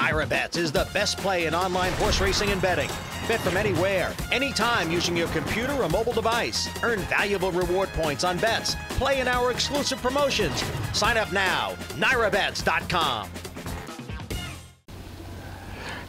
NYRA Bets is the best play in online horse racing and betting. Bet from anywhere, anytime using your computer or mobile device. Earn valuable reward points on bets. Play in our exclusive promotions. Sign up now, NYRABets.com.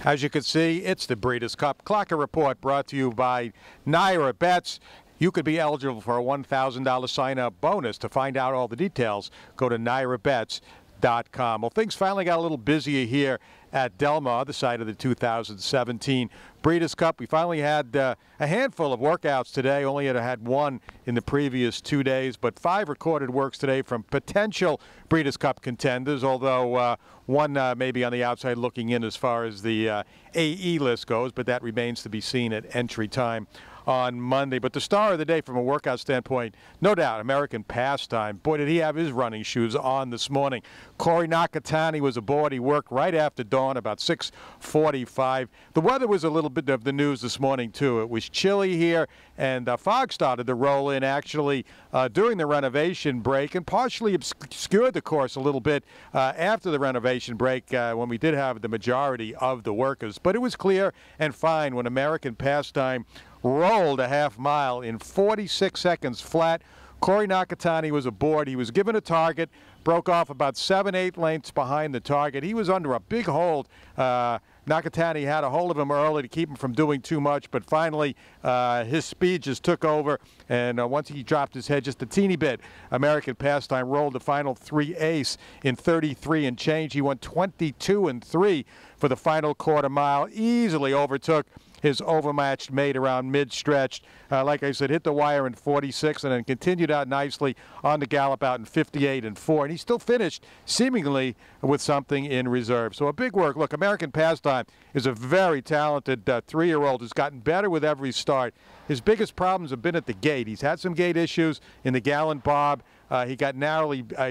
As you can see, it's the Breeders' Cup Clocker Report brought to you by NYRA Bets. You could be eligible for a $1,000 sign-up bonus. To find out all the details, go to NYRABets.com. Well, things finally got a little busier here at Del Mar, the site of the 2017 Breeders' Cup. We finally had a handful of workouts today. Only had one in the previous 2 days, but 5 recorded works today from potential Breeders' Cup contenders, although one maybe on the outside looking in as far as the AE list goes, but that remains to be seen at entry time on Monday. But the star of the day from a workout standpoint, no doubt, American Pastime. Boy, did he have his running shoes on this morning. Corey Nakatani was aboard. He worked right after dawn, about 6:45. The weather was a little bit of the news this morning, too. It was chilly here, and fog started to roll in, actually, during the renovation break, and partially obscured the course a little bit after the renovation break when we did have the majority of the workers. But it was clear and fine when American Pastime rolled a half mile in 46 seconds flat. Corey Nakatani was aboard. He was given a target, broke off about 7-8 lengths behind the target. He was under a big hold. Nakatani had a hold of him early to keep him from doing too much, but finally his speed just took over, and once he dropped his head just a teeny bit, American Pastime rolled the final 3/8 in 33 and change. He went 22-3 for the final quarter mile, easily overtook his overmatched mate around mid-stretch. Like I said, hit the wire in 46 and then continued out nicely on the gallop out in 58-4. And he still finished seemingly with something in reserve. So a big work. Look, American Pastime is a very talented 3-year-old who's gotten better with every start. His biggest problems have been at the gate. He's had some gate issues in the Gallant Bob. He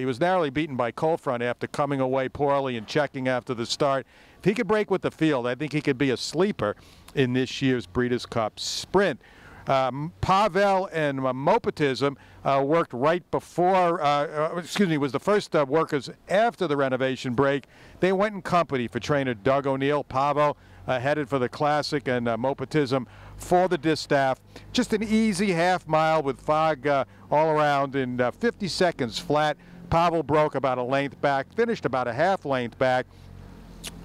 was narrowly beaten by Cold Front after coming away poorly and checking after the start. If he could break with the field, I think he could be a sleeper in this year's Breeders' Cup Sprint. Pavel and Mopetism worked right before, was the first workers after the renovation break. They went in company for trainer Doug O'Neill. Pavel headed for the Classic, and Mopetism for the distaff. Just an easy half mile with fog all around in 50 seconds flat. Pavel broke about a length back, finished about a half length back.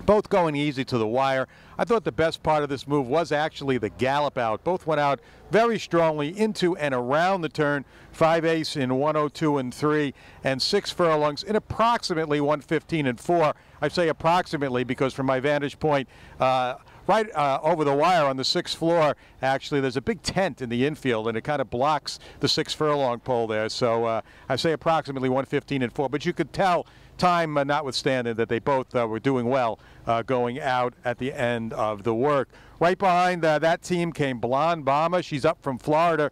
Both going easy to the wire. I thought the best part of this move was actually the gallop out. Both went out very strongly into and around the turn. 5/8 in 102-3 and 6 furlongs in approximately 115-4. I say approximately because from my vantage point, right over the wire on the 6th floor, actually, there's a big tent in the infield, and it kind of blocks the 6 furlong pole there. So I say approximately 115-4, but you could tell, time notwithstanding, that they both were doing well going out at the end of the work. Right behind that team came Blonde Bomber. She's up from Florida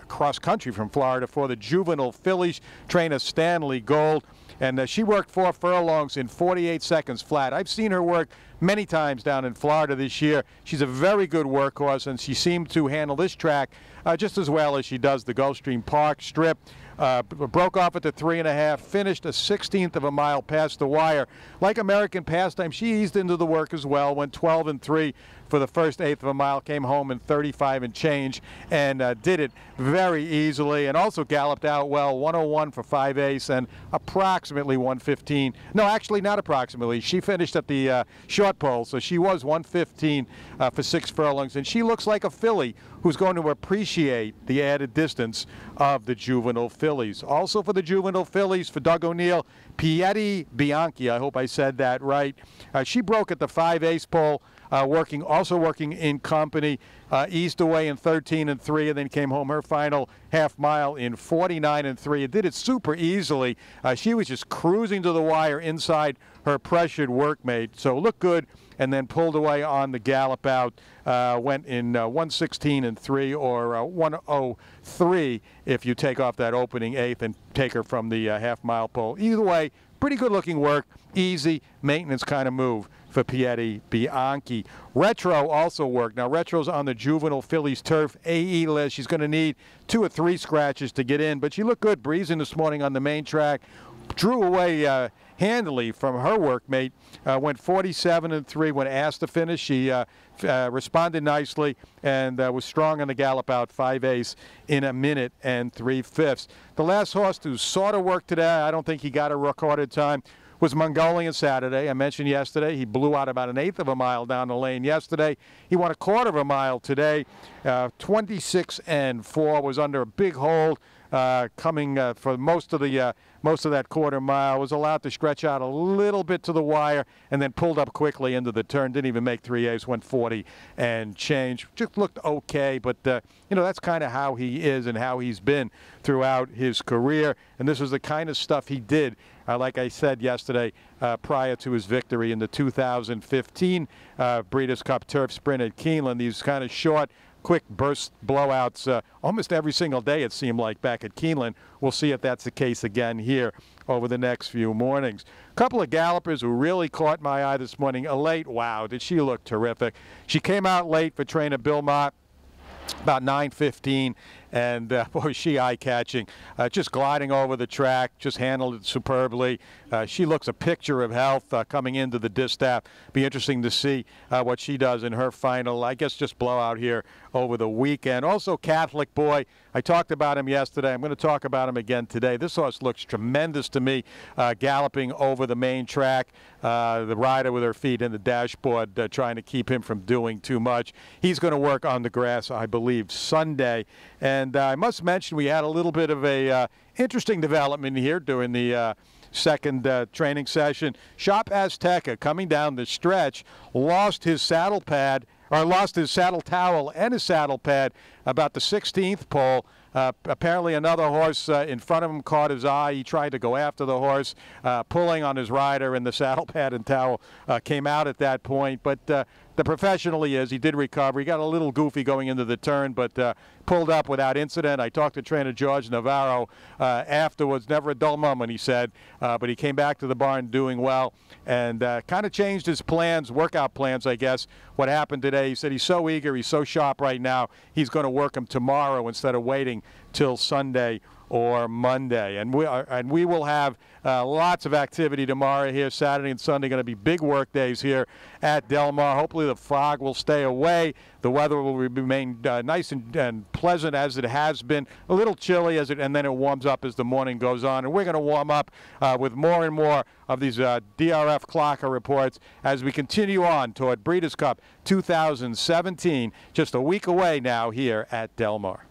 cross country from Florida for the juvenile fillies. Trainer Stanley Gold. And she worked 4 furlongs in 48 seconds flat. I've seen her work many times down in Florida this year. She's a very good workhorse, and she seemed to handle this track just as well as she does the Gulfstream Park Strip. Broke off at the 3.5, finished a 1/16 of a mile past the wire. Like American Pastime, she eased into the work as well, went 12-3 for the first 1/8 of a mile, came home in 35 and change, and did it very easily, and also galloped out well, 101 for 5/8 and approximately 115. No, actually not approximately. She finished at the short pole, so she was 115 for 6 furlongs, and she looks like a filly who's going to appreciate the added distance of the juvenile fillies. Also for the juvenile fillies, for Doug O'Neill, Piedi Bianchi, I hope I said that right. She broke at the 5/8 pole, also working in company, eased away in 13-3, and then came home her final half mile in 49-3. It did it super easily. She was just cruising to the wire inside her pressured workmate, so looked good, and then pulled away on the gallop out. Went in 116-3 or 103 if you take off that opening 1/8 and take her from the half-mile pole. Either way, pretty good-looking work, easy maintenance kind of move for Piedi Bianchi. Retro also worked. Now, Retro's on the juvenile fillies turf AE list. She's going to need 2 or 3 scratches to get in, but she looked good breezing this morning on the main track. Drew away handily from her workmate. Went 47-3 when asked to finish. She responded nicely and was strong on the gallop out 5/8 in 1 minute and 3/5. The last horse to sort of work today, I don't think he got a recorded time, was Mongolian Saturday. I mentioned yesterday he blew out about 1/8 of a mile down the lane yesterday. He won 1/4 of a mile today. 26-4, was under a big hold. Coming for most of that 1/4 mile, was allowed to stretch out a little bit to the wire and then pulled up quickly into the turn. Didn't even make 3/8, went 40 and change. Just looked okay, but you know, that's kind of how he is and how he's been throughout his career. And this is the kind of stuff he did, like I said yesterday, prior to his victory in the 2015 Breeders' Cup Turf Sprint at Keeneland. These kind of short, quick burst blowouts almost every single day, it seemed like, back at Keeneland. We'll see if that's the case again here over the next few mornings. A couple of gallopers who really caught my eye this morning. Elate, wow, did she look terrific. She came out late for trainer Bill Mott, about 9:15, and boy, was she eye-catching. Just gliding over the track, just handled it superbly. She looks a picture of health coming into the distaff. Be interesting to see what she does in her final, I guess, just blowout here over the weekend. Also, Catholic Boy, I talked about him yesterday. I'm going to talk about him again today. This horse looks tremendous to me, galloping over the main track. The rider with her feet in the dashboard, trying to keep him from doing too much. He's going to work on the grass, I believe, Sunday. And I must mention we had a little bit of a interesting development here during the second training session. Shop Azteca, coming down the stretch, lost his saddle pad, or lost his saddle towel and his saddle pad about the 16th pole. Apparently another horse in front of him caught his eye. He tried to go after the horse, pulling on his rider, and the saddle pad and towel came out at that point. But the professional he is, he did recover. He got a little goofy going into the turn, but pulled up without incident. I talked to trainer George Navarro afterwards. Never a dull moment, he said, but he came back to the barn doing well and kind of changed his plans, workout plans, I guess. What happened today, he said he's so eager, he's so sharp right now, he's going to work him tomorrow instead of waiting till Sunday or Monday. And we will have lots of activity tomorrow here. Saturday and Sunday going to be big work days here at Del Mar. Hopefully the fog will stay away. The weather will remain nice and pleasant as it has been. A little chilly and then it warms up as the morning goes on. And we're going to warm up with more and more of these DRF Clocker reports as we continue on toward Breeders' Cup 2017, just a week away now here at Del Mar.